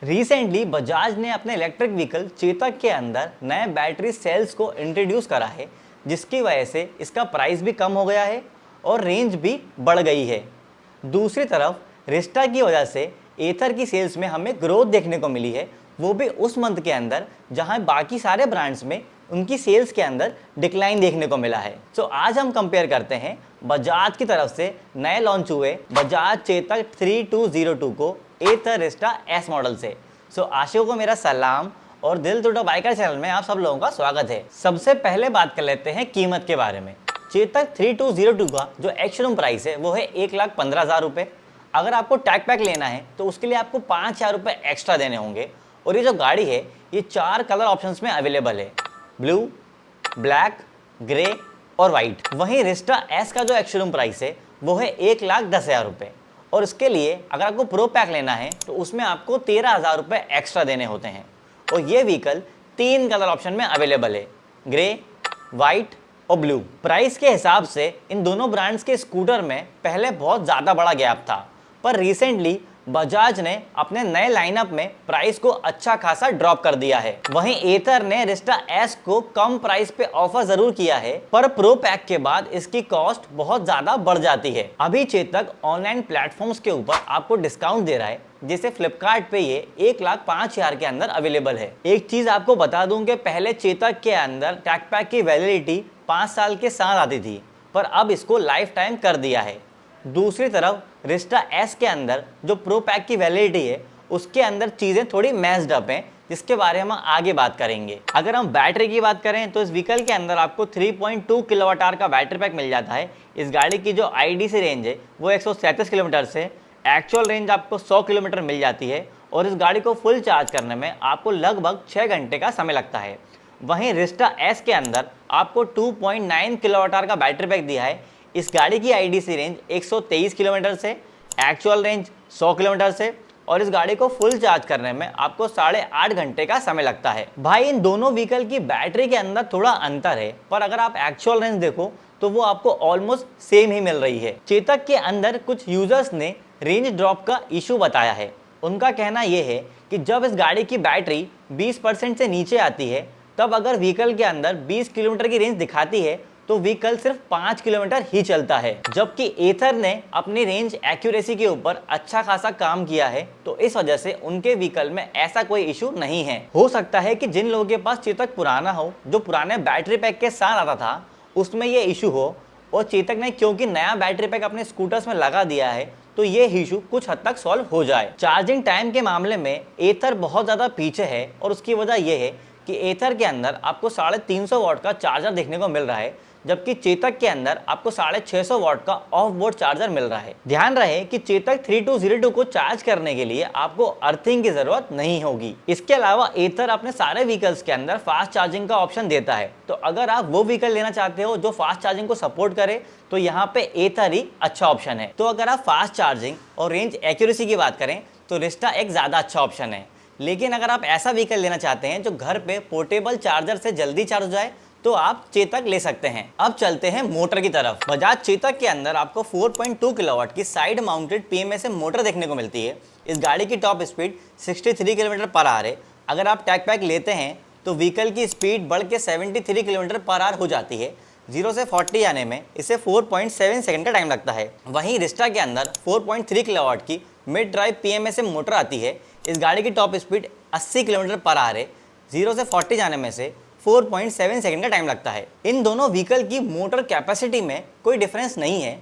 Recently Bajaj ने अपने electric vehicle Chetak के अंदर नए बैटरी सेल्स को इंट्रोड्यूस करा है, जिसकी वजह से इसका प्राइस भी कम हो गया है और रेंज भी बढ़ गई है। दूसरी तरफ रिस्टा की वजह से एथर की सेल्स में हमें ग्रोथ देखने को मिली है, वो भी उस मंथ के अंदर जहां बाकी सारे ब्रांड्स में उनकी सेल्स के अंदर डिक्लाइन देखने को मिला है। तो आज हम कंपेयर करते हैं बजाज की तरफ से नए लॉन्च हुए बजाज चेतक 3202 को एथर रिस्टा एस मॉडल से। आशिकों को मेरा सलाम और दिल टूटा बाइकर चैनल में आप सब लोगों का स्वागत है। सबसे पहले बात कर लेते हैं कीमत के बारे में। चेतक 3202 का जो एक्स-शोरूम प्राइस है वो है 1,15,000 रुपये। अगर आपको टैग पैक लेना है तो उसके लिए आपको 5,000 रुपये एक्स्ट्रा देने होंगे। और ये जो गाड़ी है ये 4 कलर ऑप्शंस में अवेलेबल है, ब्लू, ब्लैक, ग्रे और वाइट। वहीं रिस्टा एस का जो एक्स-शोरूम प्राइस है वो है 1,10,000 रुपये। और इसके लिए अगर आपको प्रो पैक लेना है तो उसमें आपको 13,000 रुपये एक्स्ट्रा देने होते हैं। और ये व्हीकल 3 कलर ऑप्शन में अवेलेबल है, ग्रे, वाइट और ब्लू। प्राइस के हिसाब से इन दोनों ब्रांड्स के स्कूटर में पहले बहुत ज़्यादा बड़ा गैप था, पर रिसेंटली बजाज ने अपने नए लाइनअप में प्राइस को अच्छा खासा ड्रॉप कर दिया है। वहीं एथर ने रिस्टा एस को कम प्राइस पे ऑफर जरूर किया है, पर प्रो पैक के बाद इसकी कॉस्ट बहुत ज्यादा बढ़ जाती है। अभी चेतक ऑनलाइन प्लेटफॉर्म्स के ऊपर आपको डिस्काउंट दे रहा है, जैसे फ्लिपकार्ट पे ये 1,05,000 के अंदर अवेलेबल है। एक चीज आपको बता दूं कि पहले चेतक के अंदर टैग पैक की वैलिडिटी 5 साल के साथ आती थी, पर अब इसको लाइफ टाइम कर दिया है। दूसरी तरफ रिस्टा एस के अंदर जो प्रो पैक की वैलिडिटी है उसके अंदर चीज़ें थोड़ी मैस्ड अप हैं, जिसके बारे में हम आगे बात करेंगे। अगर हम बैटरी की बात करें तो इस व्हीकल के अंदर आपको 3.2 किलोवाट आवर का बैटरी पैक मिल जाता है। इस गाड़ी की जो आईडीसी रेंज है वो 137 किलोमीटर से एक्चुअल रेंज आपको 100 किलोमीटर मिल जाती है। और इस गाड़ी को फुल चार्ज करने में आपको लगभग 6 घंटे का समय लगता है। वहीं रिस्टा एस के अंदर आपको 2.9 किलोवाट आवर का बैटरी पैक दिया है। इस गाड़ी की आईडीसी रेंज 123 किलोमीटर से, एक्चुअल रेंज 100 किलोमीटर से, और इस गाड़ी को फुल चार्ज करने में आपको 8.5 घंटे का समय लगता है। भाई इन दोनों व्हीकल की बैटरी के अंदर थोड़ा अंतर है, पर अगर आप एक्चुअल रेंज देखो तो वो आपको ऑलमोस्ट सेम ही मिल रही है। चेतक के अंदर कुछ यूजर्स ने रेंज ड्रॉप का इशू बताया है। उनका कहना यह है कि जब इस गाड़ी की बैटरी 20% से नीचे आती है तब अगर व्हीकल के अंदर 20 किलोमीटर की रेंज दिखाती है तो व्हीकल सिर्फ 5 किलोमीटर ही चलता है। जबकि एथर ने अपनी रेंज एक्यूरेसी के ऊपर अच्छा खासा काम किया है, तो इस वजह से उनके व्हीकल में ऐसा कोई इशू नहीं है। हो सकता है कि जिन लोगों के पास चेतक पुराना हो, जो पुराने बैटरी पैक के साथ आता था, उसमें ये इशू हो, और चेतक ने क्योंकि नया बैटरी पैक अपने स्कूटर्स में लगा दिया है तो ये इशू कुछ हद तक सॉल्व हो जाए। चार्जिंग टाइम के मामले में एथर बहुत ज़्यादा पीछे है, और उसकी वजह यह है कि एथर के अंदर आपको 350 वाट का चार्जर देखने को मिल रहा है, जबकि चेतक के अंदर आपको 650 वाट का ऑफ बोर्ड चार्जर मिल रहा है। ध्यान रहे कि चेतक 3202 को चार्ज करने के लिए आपको अर्थिंग की जरूरत नहीं होगी। इसके अलावा एथर अपने सारे व्हीकल्स के अंदर फास्ट चार्जिंग का ऑप्शन देता है, तो अगर आप वो व्हीकल लेना चाहते हो जो फास्ट चार्जिंग को सपोर्ट करे तो यहाँ पे एथर ही अच्छा ऑप्शन है। तो अगर आप फास्ट चार्जिंग और रेंज एक्यूरेसी की बात करें तो रिस्टा एक ज़्यादा अच्छा ऑप्शन है। लेकिन अगर आप ऐसा व्हीकल लेना चाहते हैं जो घर पे पोर्टेबल चार्जर से जल्दी चार्ज हो जाए तो आप चेतक ले सकते हैं। अब चलते हैं मोटर की तरफ। बजाज चेतक के अंदर आपको 4.2 किलोवाट की साइड माउंटेड पीएमएसएम मोटर देखने को मिलती है। इस गाड़ी की top speed 63 kilometre per hour है। अगर आप टैग पैक लेते हैं तो व्हीकल की स्पीड बढ़ के 73 किलोमीटर पर आवर हो जाती है। 0 से 40 आने में इसे 4.7 सेकंड का टाइम लगता है। वहीं रिस्टा के अंदर 4.3 किलोवाट की मिड ड्राइव पीएमएसएम मोटर आती है। इस गाड़ी की top speed 80 kilometre per hour है। 0 से 40 जाने में से 4.7 सेकंड का टाइम लगता है। इन दोनों व्हीकल की मोटर कैपेसिटी में कोई डिफरेंस नहीं है,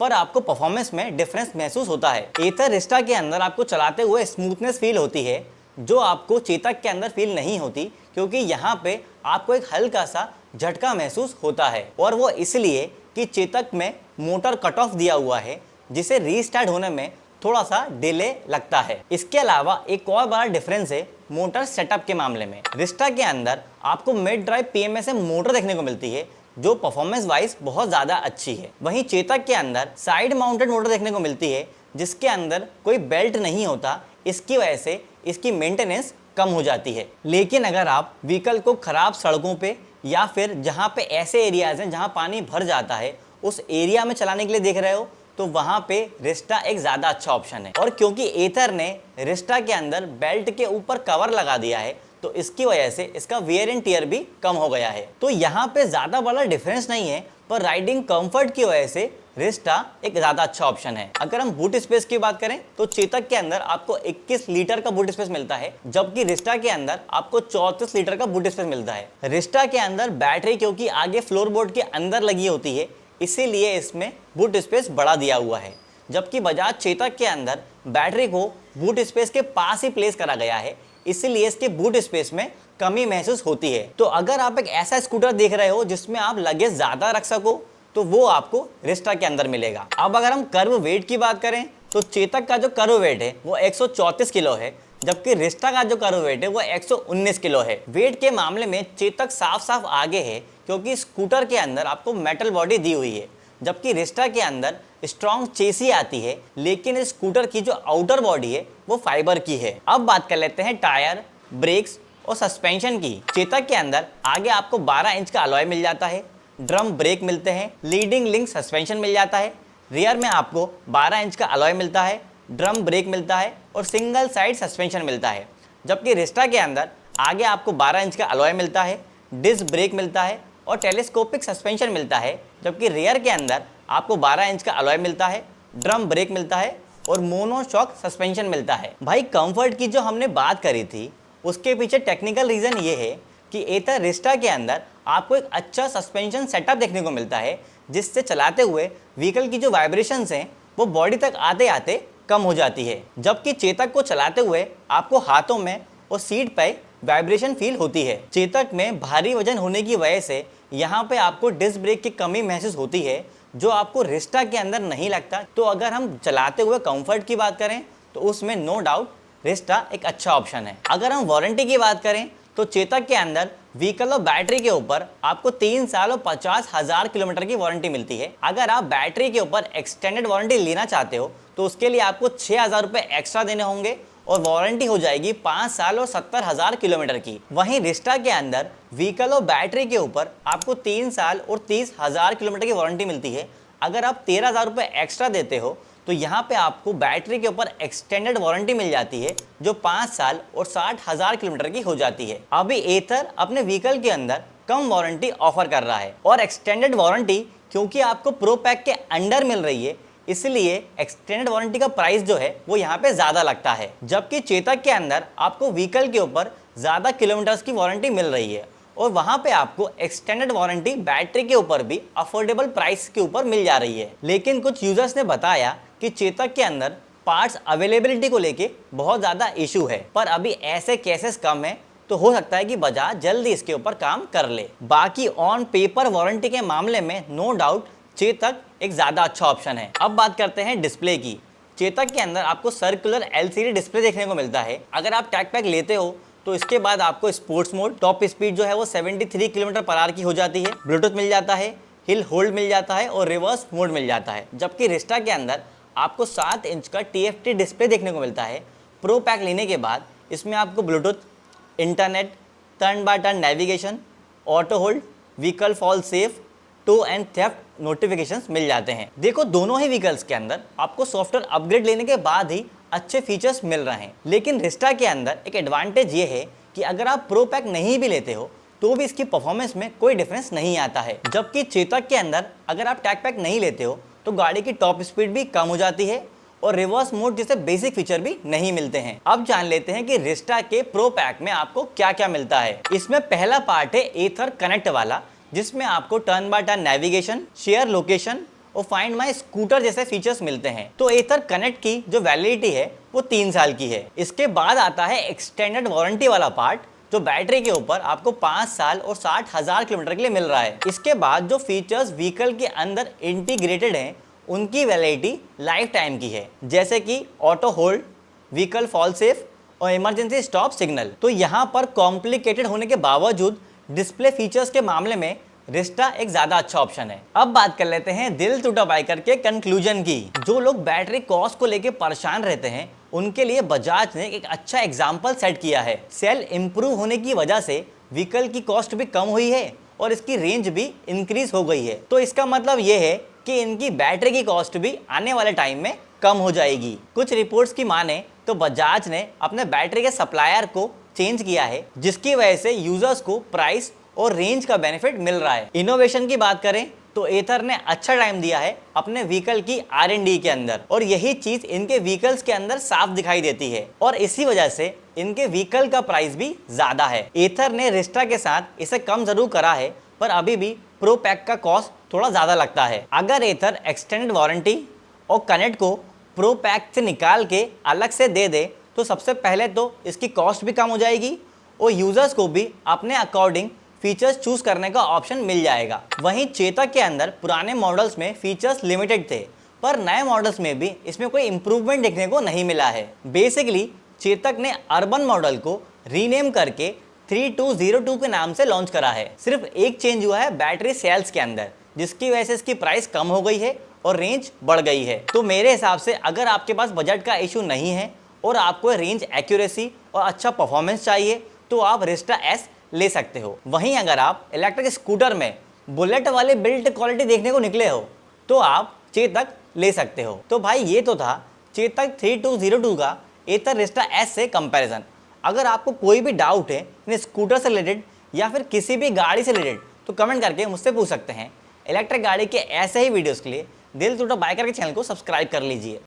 पर आपको परफॉर्मेंस में डिफरेंस महसूस होता है। एथर रिस्टा के अंदर आपको चलाते हुए स्मूथनेस फील होती है, जो आपको चेतक के अंदर फील नहीं होती, क्योंकि यहाँ पे आपको एक हल्का सा झटका महसूस होता है, और वो इसलिए कि चेतक में मोटर कट ऑफ दिया हुआ है, जिसे रीस्टार्ट होने में थोड़ा सा डिले लगता है। इसके अलावा एक और बड़ा डिफरेंस है मोटर सेटअप के मामले में। रिस्टा के अंदर आपको मिड ड्राइव पीएमएसएम मोटर देखने को मिलती है, जो परफॉर्मेंस वाइज बहुत ज़्यादा अच्छी है। वहीं चेतक के अंदर साइड माउंटेड मोटर देखने को मिलती है, जिसके अंदर कोई बेल्ट नहीं होता। इसकी वजह से इसकी मेंटेनेंस कम हो जाती है। लेकिन अगर आप व्हीकल को खराब सड़कों पे या फिर जहाँ पे ऐसे एरियाज हैं जहाँ पानी भर जाता है, उस एरिया में चलाने के लिए देख रहे हो तो वहां पे रिस्टा एक ज्यादा अच्छा ऑप्शन है। और क्योंकि एथर ने रिस्टा के अंदर बेल्ट के ऊपर कवर लगा दिया है तो इसकी वजह से इसका वेयर एंड टियर भी कम हो गया है। तो यहाँ पे ज्यादा बड़ा डिफरेंस नहीं है, पर राइडिंग कंफर्ट की वजह से रिस्टा एक ज्यादा अच्छा ऑप्शन है। अगर हम बूट स्पेस की बात करें तो चेतक के अंदर आपको 21 लीटर का बूट स्पेस मिलता है, जबकि रिस्टा के अंदर आपको 34 लीटर का बूट स्पेस मिलता है। रिस्टा के अंदर बैटरी क्योंकि आगे फ्लोरबोर्ड के अंदर लगी होती है, इसीलिए इसमें बूट स्पेस बढ़ा दिया हुआ है, जबकि बजाज चेतक के अंदर बैटरी को बूट स्पेस के पास ही प्लेस करा गया है, इसलिए इसके बूट स्पेस में कमी महसूस होती है। तो अगर आप एक ऐसा स्कूटर देख रहे हो जिसमें आप लगेज ज्यादा रख सको तो वो आपको रिस्टा के अंदर मिलेगा। अब अगर हम कर्व वेट की बात करें तो चेतक का जो कर्व वेट है वो 134 किलो है, जबकि रिस्टा का जो कर्व वेट है वो 119 किलो है। वेट के मामले में चेतक साफ साफ आगे है क्योंकि स्कूटर के अंदर आपको मेटल बॉडी दी हुई है, जबकि रिस्टा के अंदर स्ट्रॉन्ग चेसी आती है, लेकिन इस स्कूटर की जो आउटर बॉडी है वो फाइबर की है। अब बात कर लेते हैं टायर, ब्रेक्स और सस्पेंशन की। चेतक के अंदर आगे आपको 12 इंच का अलॉय मिल जाता है, ड्रम ब्रेक मिलते हैं, लीडिंग लिंक सस्पेंशन मिल जाता है। रियर में आपको 12 इंच का अलॉय मिलता है, ड्रम ब्रेक मिलता है और सिंगल साइड सस्पेंशन मिलता है। जबकि रिस्टा के अंदर आगे आपको 12 इंच का अलॉय मिलता है, डिस्क ब्रेक मिलता है और टेलीस्कोपिक सस्पेंशन मिलता है, जबकि रियर के अंदर आपको 12 इंच का अलॉय मिलता है, ड्रम ब्रेक मिलता है और मोनोशॉक सस्पेंशन मिलता है। भाई कंफर्ट की जो हमने बात करी थी उसके पीछे टेक्निकल रीजन ये है कि एथर रिस्टा के अंदर आपको एक अच्छा सस्पेंशन सेटअप देखने को मिलता है, जिससे चलाते हुए व्हीकल की जो वाइब्रेशंस हैं वो बॉडी तक आते आते कम हो जाती है, जबकि चेतक को चलाते हुए आपको हाथों में और सीट पे वाइब्रेशन फील होती है। चेतक में भारी वजन होने की वजह से यहाँ पे आपको डिस्क ब्रेक की कमी महसूस होती है, जो आपको रिस्टा के अंदर नहीं लगता। तो अगर हम चलाते हुए कंफर्ट की बात करें तो उसमें नो डाउट रिस्टा एक अच्छा ऑप्शन है। अगर हम वारंटी की बात करें तो चेतक के अंदर व्हीकल और बैटरी के ऊपर आपको 3 साल और 50,000 किलोमीटर की वारंटी मिलती है। अगर आप बैटरी के ऊपर एक्सटेंडेड वारंटी लेना चाहते हो तो उसके लिए आपको 6,000 रुपये एक्स्ट्रा देने होंगे और वारंटी हो जाएगी 5 साल और 70,000 किलोमीटर की। वहीं रिस्टा के अंदर व्हीकल और बैटरी के ऊपर आपको 3 साल और 30,000 किलोमीटर की वारंटी मिलती है। अगर आप 13,000 रुपये एक्स्ट्रा देते हो तो यहाँ पे आपको बैटरी के ऊपर एक्सटेंडेड वारंटी मिल जाती है, जो 5 साल और 60,000 किलोमीटर की हो जाती है। अभी एथर अपने व्हीकल के अंदर कम वारंटी ऑफर कर रहा है और एक्सटेंडेड वारंटी क्योंकि आपको प्रो पैक के अंडर मिल रही है, इसलिए एक्सटेंडेड वारंटी का प्राइस जो है वो यहाँ पे ज्यादा लगता है। जबकि चेतक के अंदर आपको व्हीकल के ऊपर ज्यादा किलोमीटर्स की वारंटी मिल रही है और वहां पे आपको एक्सटेंडेड वारंटी बैटरी के ऊपर भी अफोर्डेबल प्राइस के ऊपर मिल जा रही है। लेकिन कुछ यूजर्स ने बताया कि चेतक के अंदर पार्ट्स अवेलेबिलिटी को लेके बहुत ज़्यादा इशू है, पर अभी ऐसे केसेस कम है तो हो सकता है कि बजाज जल्दी इसके ऊपर काम कर ले। बाकी ऑन पेपर वारंटी के मामले में नो डाउट चेतक एक ज़्यादा अच्छा ऑप्शन है। अब बात करते हैं डिस्प्ले की। चेतक के अंदर आपको सर्कुलर LCD डिस्प्ले देखने को मिलता है। अगर आप टैग पैक लेते हो तो इसके बाद आपको स्पोर्ट्स मोड, टॉप स्पीड जो है वो 73 किलोमीटर पर आवर की हो जाती है, ब्लूटूथ मिल जाता है, हिल होल्ड मिल जाता है और रिवर्स मोड मिल जाता है। जबकि रिस्टा के अंदर आपको 7 इंच का TFT डिस्प्ले देखने को मिलता है। प्रो पैक लेने के बाद इसमें आपको Bluetooth, internet, turn by turn navigation, auto hold, vehicle fall safe, tow and theft notifications मिल जाते हैं। देखो दोनों ही व्हीकल्स के अंदर आपको सॉफ्टवेयर अपग्रेड लेने के बाद ही अच्छे फीचर्स मिल रहे हैं, लेकिन रिस्टा के अंदर एक एडवांटेज ये है कि अगर आप प्रो पैक नहीं भी लेते हो तो भी इसकी परफॉर्मेंस में कोई डिफरेंस नहीं आता है। जबकि चेतक के अंदर अगर आप टैग पैक नहीं लेते हो तो गाड़ी की टॉप स्पीड भी कम हो जाती है और रिवर्स मोड जैसे बेसिक फीचर भी नहीं मिलते हैं। अब जान लेते हैं कि रिस्टा के प्रो पैक में आपको क्या क्या मिलता है। इसमें पहला पार्ट है एथर कनेक्ट वाला, जिसमें आपको turn by turn navigation, share location और फाइंड माई स्कूटर जैसे फीचर्स मिलते हैं। तो एथर कनेक्ट की जो वैलिडिटी है वो 3 साल की है। इसके बाद आता है एक्सटेंडेड वारंटी वाला पार्ट, जो बैटरी के ऊपर आपको 5 साल और 60,000 किलोमीटर के लिए मिल रहा है। इसके बाद जो फीचर्स व्हीकल के अंदर इंटीग्रेटेड हैं उनकी वैलिडिटी लाइफ टाइम की है, जैसे कि auto hold, vehicle fall safe और इमरजेंसी स्टॉप सिग्नल। तो यहाँ पर कॉम्प्लिकेटेड होने के बावजूद डिस्प्ले फीचर्स के मामले में रिस्टा एक ज्यादा अच्छा ऑप्शन है। अब बात कर लेते हैं दिल टूटा बाइकर के कंक्लूजन की। जो लोग बैटरी कॉस्ट को लेकर परेशान रहते हैं उनके लिए बजाज ने एक अच्छा एग्जाम्पल सेट किया है। सेल इंप्रूव होने की वजह से व्हीकल की कॉस्ट भी कम हुई है और इसकी रेंज भी इंक्रीज हो गई है। तो इसका मतलब ये है कि इनकी बैटरी की कॉस्ट भी आने वाले टाइम में कम हो जाएगी। कुछ रिपोर्ट्स की माने तो बजाज ने अपने बैटरी के सप्लायर को चेंज किया है, जिसकी वजह से यूजर्स को प्राइस और रेंज का बेनिफिट मिल रहा है। इनोवेशन की बात करें तो एथर ने अच्छा टाइम दिया है अपने व्हीकल की R&D के अंदर, और यही चीज इनके व्हीकल्स के अंदर साफ दिखाई देती है, और इसी वजह से इनके व्हीकल का प्राइस भी ज्यादा है। एथर ने रिस्टा के साथ इसे कम जरूर करा है, पर अभी भी प्रो पैक का कॉस्ट थोड़ा ज्यादा लगता है। अगर एथर एक्सटेंडेड वारंटी और कनेक्ट को प्रो पैक से निकाल के अलग से दे दे तो सबसे पहले तो इसकी कॉस्ट भी कम हो जाएगी और यूजर्स को भी अपने अकॉर्डिंग फीचर्स चूज करने का ऑप्शन मिल जाएगा। वहीं चेतक के अंदर पुराने मॉडल्स में फीचर्स लिमिटेड थे, पर नए मॉडल्स में भी इसमें कोई इंप्रूवमेंट देखने को नहीं मिला है। बेसिकली चेतक ने अर्बन मॉडल को रीनेम करके 3202 के नाम से लॉन्च करा है। सिर्फ एक चेंज हुआ है बैटरी सेल्स के अंदर, जिसकी वजह से इसकी प्राइस कम हो गई है और रेंज बढ़ गई है। तो मेरे हिसाब से अगर आपके पास बजट का इशू नहीं है और आपको रेंज एक्यूरेसी और अच्छा परफॉर्मेंस चाहिए तो आप रिस्टा एस ले सकते हो। वहीं अगर आप इलेक्ट्रिक स्कूटर में बुलेट वाले बिल्ड क्वालिटी देखने को निकले हो तो आप चेतक ले सकते हो। तो भाई ये तो था चेतक 3202 का एथर रिस्टा एस से कंपैरिजन। अगर आपको कोई भी डाउट है इन स्कूटर से रिलेटेड या फिर किसी भी गाड़ी से रिलेटेड तो कमेंट करके मुझसे पूछ सकते हैं। इलेक्ट्रिक गाड़ी के ऐसे ही वीडियोस के लिए दिल टूटा बाइकर के चैनल को सब्सक्राइब कर लीजिए।